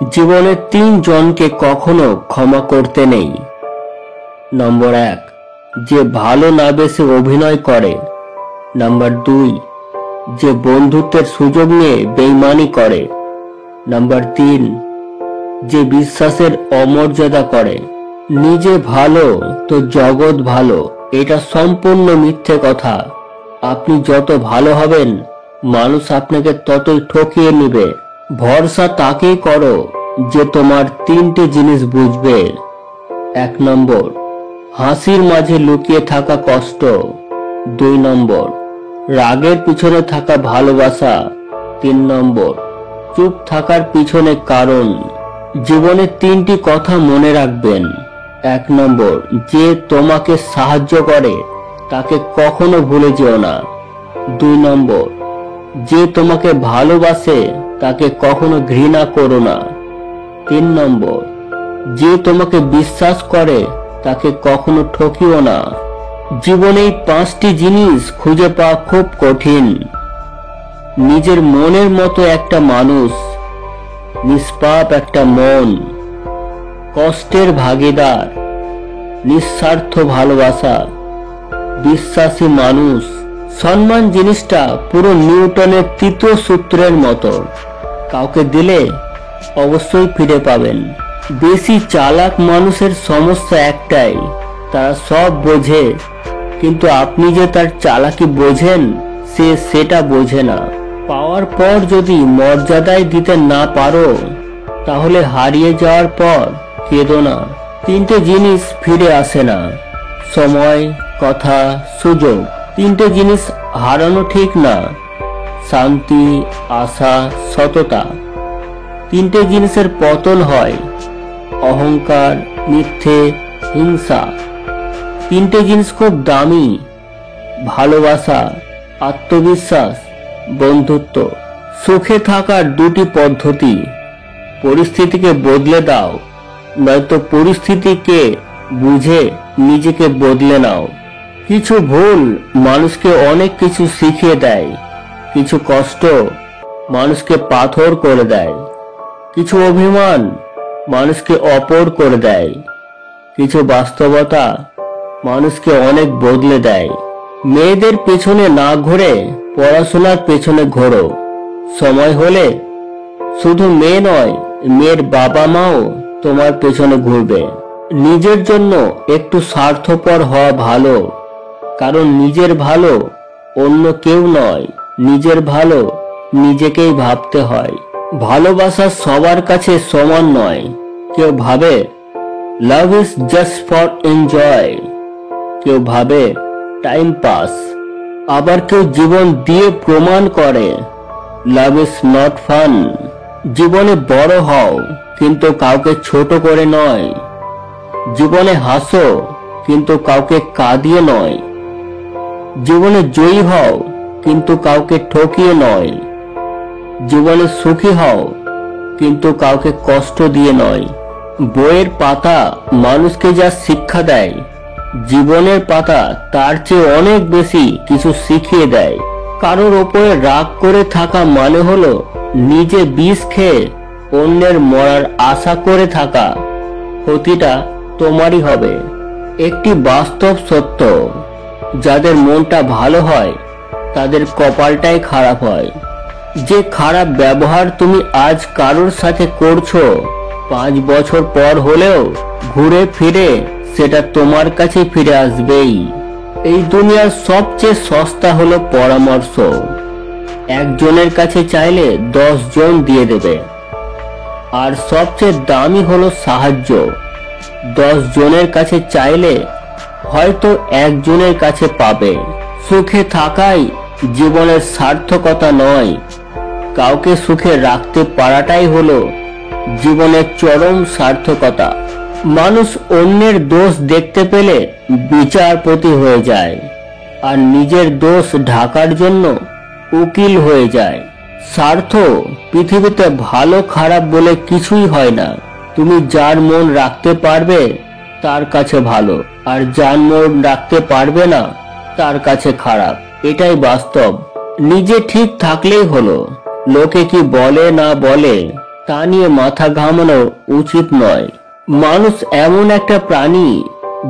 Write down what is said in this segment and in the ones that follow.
জীবনে 3 জনকে কখনো ক্ষমা করতে নেই। নম্বর 1, যে ভালো না বেশে অভিনয় করে। নাম্বার 2, যে বন্ধুত্বের সুযোগ নিয়ে বেইমানি করে। নাম্বার 3, যে বিশ্বাসের অমর্যাদা করে। নিজে ভালো তো জগৎ ভালো, এটা সম্পূর্ণ মিথ্যে কথা। আপনি যত ভালো হবেন, মানুষ আপনাকে ততই ঠকিয়ে নেবে। ভরসা তাকেই করো যে তোমার 3টে জিনিস বুঝবে। 1 নম্বর, হাসির মাঝে লুকিয়ে থাকা কষ্ট। 2 নম্বর, রাগের পিছনে থাকা ভালোবাসা। 3 নম্বর, চুপ থাকার পিছনে কারণ। জীবনে 3টি কথা মনে রাখবেন। 1 নম্বর, যে তোমাকে সাহায্য করে তাকে কখনো ভুলে যেও না। 2 নম্বর, যে তোমাকে ভালোবাসে তাকে কখনো ঘৃণা করো না। 3 নম্বর, যে তোমাকে বিশ্বাস করে তাকে কখনো ঠকিও না। জীবনে এই 5টি জিনিস খুঁজে পাওয়া খুব কঠিন। নিজের মনের মতো একটা মানুষ, নিষ্পাপ একটা মন, কষ্টের ভাগীদার, নিঃস্বার্থ ভালোবাসা, বিশ্বাসী মানুষ। সম্মান জিনিসটা পুরো নিউটনের 3য় সূত্রের মতো, কাউকে দিলে অবশ্যই ফিরে পাবেন। বেশি চালাক মানুষের সমস্যা একটাই, তারা সব বোঝে, কিন্তু আপনি যে তার চালাকি বোঝেন সে সেটা বোঝে না। পাওয়ার পর যদি মর্যাদায় দিতে না পারো, তাহলে হারিয়ে যাওয়ার পর কেঁদো না। 3টে জিনিস ফিরে আসে না, সময়, কথা, সুযোগ। 3টে জিনিস হারানো ঠিক না, শান্তি, আশা, সততা। 3টে জিনিসের পতন হয়, অহংকার, মিথ্যে, হিংসা। 3টে জিনিস খুব দামি, ভালোবাসা, আত্মবিশ্বাস, বন্ধুত্ব। সুখে থাকার 2টি পদ্ধতি, পরিস্থিতিকে বদলে দাও, নয়তো পরিস্থিতিকে বুঝে নিজেকে বদলে নাও। কিছু ভুল মানুষকে অনেক কিছু শিখিয়ে দেয়, কিছু কষ্ট মানুষকে পাথর করে দেয়, কিছু অভিমান মানুষকে অপর করে দেয়, কিছু বাস্তবতা মানুষকে অনেক বদলে দেয়। মেয়েদের পেছনে না ঘুরে পড়াশোনার পেছনে ঘোরো। সময় হলে শুধু মেয়ে নয়, মেয়ের বাবা মাও তোমার পেছনে ঘুরবে। নিজের জন্য একটু স্বার্থপর হওয়া ভালো, কারণ নিজের ভালো অন্য কেউ নয়, নিজের ভালো নিজেকেই ভাবতে হয়। ভালোবাসা সবার কাছে সমান নয়। কেউ ভাবে love is just for enjoy, কেউ ভাবে টাইম পাস, আবার কেউ জীবন দিয়ে প্রমাণ করে লাভ ইজ নট ফান। জীবনে বড় হও, কিন্তু কাউকে ছোট করে নয়। জীবনে হাসো, কিন্তু কাউকে কাঁদিয়ে নয়। জীবনে জয়ী হও, কিন্তু কাউকে ঠকিয়ে নয়। জীবনে সুখী হও, কিন্তু কাউকে কষ্ট দিয়ে নয়। বইয়ের পাতা মানুষকে যা শিক্ষা দেয়, জীবনের পাতা তার চেয়ে অনেক বেশি কিছু শিখিয়ে দেয়। কারোর ওপরে রাগ করে থাকা মানে হলো নিজে বিষ খেয়ে অন্যের মরার আশা করে থাকা। ক্ষতিটা তোমারই হবে। একটি বাস্তব সত্য, যাদের মনটা ভালো হয় তাদের কপালটাই খারাপ হয়। যে খারাপ ব্যবহার তুমি আজ কারোর সাথে করছো, 5 বছর পর হলেও ঘুরে ফিরে সেটা তোমার কাছে ফিরে আসবেই। এই দুনিয়ার সবচেয়ে সস্তা হলো পরামর্শ। একজনের কাছে চাইলে 10 জন দিয়ে দেবে। আর সবচেয়ে দামি হলো সাহায্য। 10 জনের কাছে চাইলে হয়তো একজনের কাছে পাবে। সুখে থাকাই জীবনের সার্থকতা নয়, কাউকে সুখে রাখতে পারাটাই হলো জীবনের চরম সার্থকতা। মানুষ অন্যের দোষ দেখতে পেলে বিচারপতি হয়ে যায়, আর নিজের দোষ ঢাকার জন্য উকিল হয়ে যায়। স্বার্থ পৃথিবীতে ভালো খারাপ বলে কিছুই হয় না। তুমি যার মন রাখতে পারবে তার কাছে ভালো, আর যার মন রাখতে পারবে না তার কাছে খারাপ। এটাই বাস্তব। নিজে ঠিক থাকলেই হলো। লোকে কি বলে না বলে তা নিয়ে মাথা ঘামানো উচিত নয়। মানুষ এমন একটা প্রাণী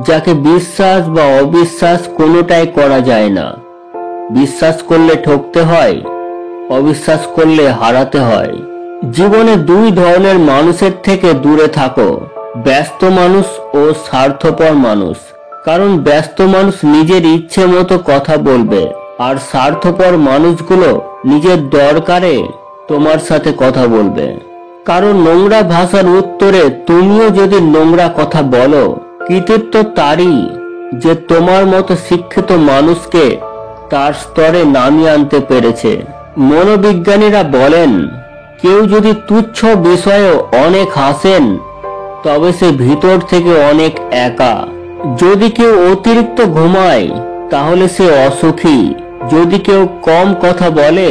যাকে বিশ্বাস বা অবিশ্বাস কোনোটাই করা যায় না। বিশ্বাস করলে ঠকতে হয়, অবিশ্বাস করলে হারাতে হয়। জীবনে দুই ধরনের মানুষের থেকে দূরে থাকো, ব্যস্ত মানুষ ও স্বার্থপর মানুষ। কারণ ব্যস্ত মানুষ নিজের ইচ্ছে মতো কথা বলবে, আর স্বার্থপর মানুষগুলো নিজের দরকারে তোমার সাথে কথা বলবে। কারণ নোংরা ভাষার উত্তরে তুমিও যদি নোংরা কথা বলো, কৃতিত্ব তারই যে তোমার মতো শিক্ষিত মানুষকে তার স্তরে নামিয়ে আনতে পেরেছে। মনোবিজ্ঞানীরা বলেন, কেউ যদি তুচ্ছ বিষয়ে অনেক হাসেন, তবে সে ভিতর থেকে অনেক একা। যদি কেউ অতিরিক্ত ঘুমায়, তাহলে সে অসুখী। যদি কেউ কম কথা বলে,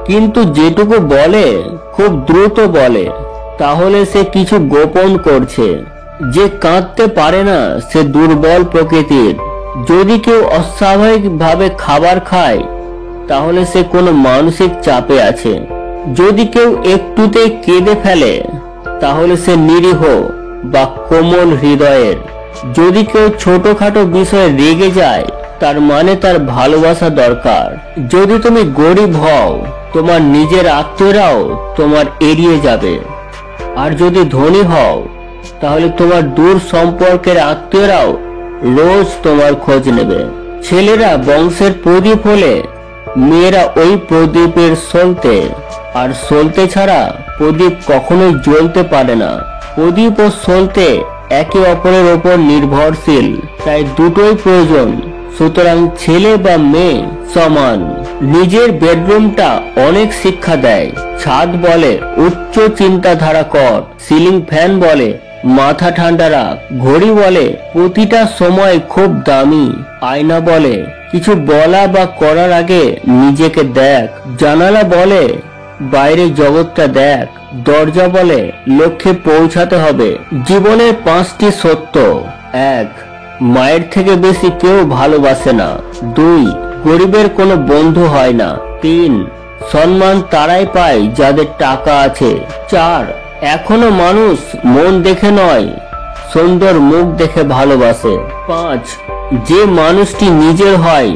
কিন্তু যেটুকু বলে খুব দ্রুত বলে, তাহলে সে কিছু গোপন করছে। যে কাঁদতে পারে না সে দুর্বল প্রকৃতির। যদি কেউ অস্বাভাবিকভাবে খাবার খায়, তাহলে সে কোনো মানসিক চাপে আছে। যদি কেউ একটুতেই কেঁদে ফেলে, তাহলে সে নিরীহ বা কোমল হৃদয়ের। যদি কেউ ছোটখাটো বিষয়ে রেগে যায়, তার মানে তার ভালোবাসা দরকার। যদি তুমি গরিব হও, তোমার নিজের আত্মীয়রাও তোমার এড়িয়ে যাবে। আর যদি ধনী হও, তাহলে তোমার দূর সম্পর্কের আত্মীয়রাও রোজ তোমার খোঁজ নেবে। ছেলেরা বংশের প্রদীপ হলে মেয়েরা ওই প্রদীপের সলতে, আর সলতে ছাড়া প্রদীপ কখনোই জ্বলতে পারে না। প্রদীপ ও সলতে একে অপরের ওপর নির্ভরশীল, তাই দুটোই প্রয়োজন। সুতরাং ছেলে বা মেয়ে সমান। নিজের বেডরুমটা অনেক শিক্ষা দেয়। ছাদ বলে উচ্চ চিন্তাধারা কর, সিলিং ফ্যান বলে মাথা ঠান্ডা রাখ, ঘড়ি বলে প্রতিটা সময় খুব দামি, আয়না বলে কিছু বলা বা করার আগে নিজেকে দেখ, জানালা বলে বাইরের জগৎটা দেখ, দরজা বলে লক্ষ্যে পৌঁছাতে হবে। জীবনের 5টি সত্য: 1. মায়ের থেকে বেশি কেউ ভালোবাসে না। 2. গরিবের কোনো বন্ধু হয় না। 3. সম্মান তারাই পায় যাদের টাকা আছে। 4. এখনো মানুষ মন দেখে নয়, সুন্দর মুখ দেখে ভালোবাসে। 5. যে মানুষটি নিজের হয়,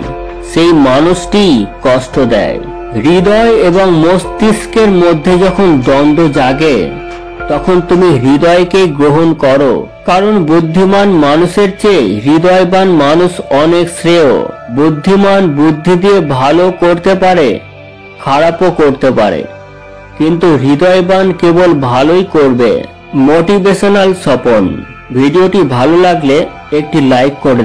সেই মানুষটি কষ্ট দেয়। হৃদয় এবং মস্তিষ্কের মধ্যে যখন দ্বন্দ্ব জাগে, তখন তুমি হৃদয়কে গ্রহণ করো। কারণ বুদ্ধিমান মানুষের চেয়ে হৃদয়বান মানুষ অনেক শ্রেয়। বুদ্ধিমান বুদ্ধি দিয়ে ভালো করতে পারে, খারাপও করতে পারে, কিন্তু হৃদয়বান কেবল ভালোই করবে। মোটিভেশনাল স্বপন। ভিডিওটি ভালো লাগলে একটি লাইক করে দিন।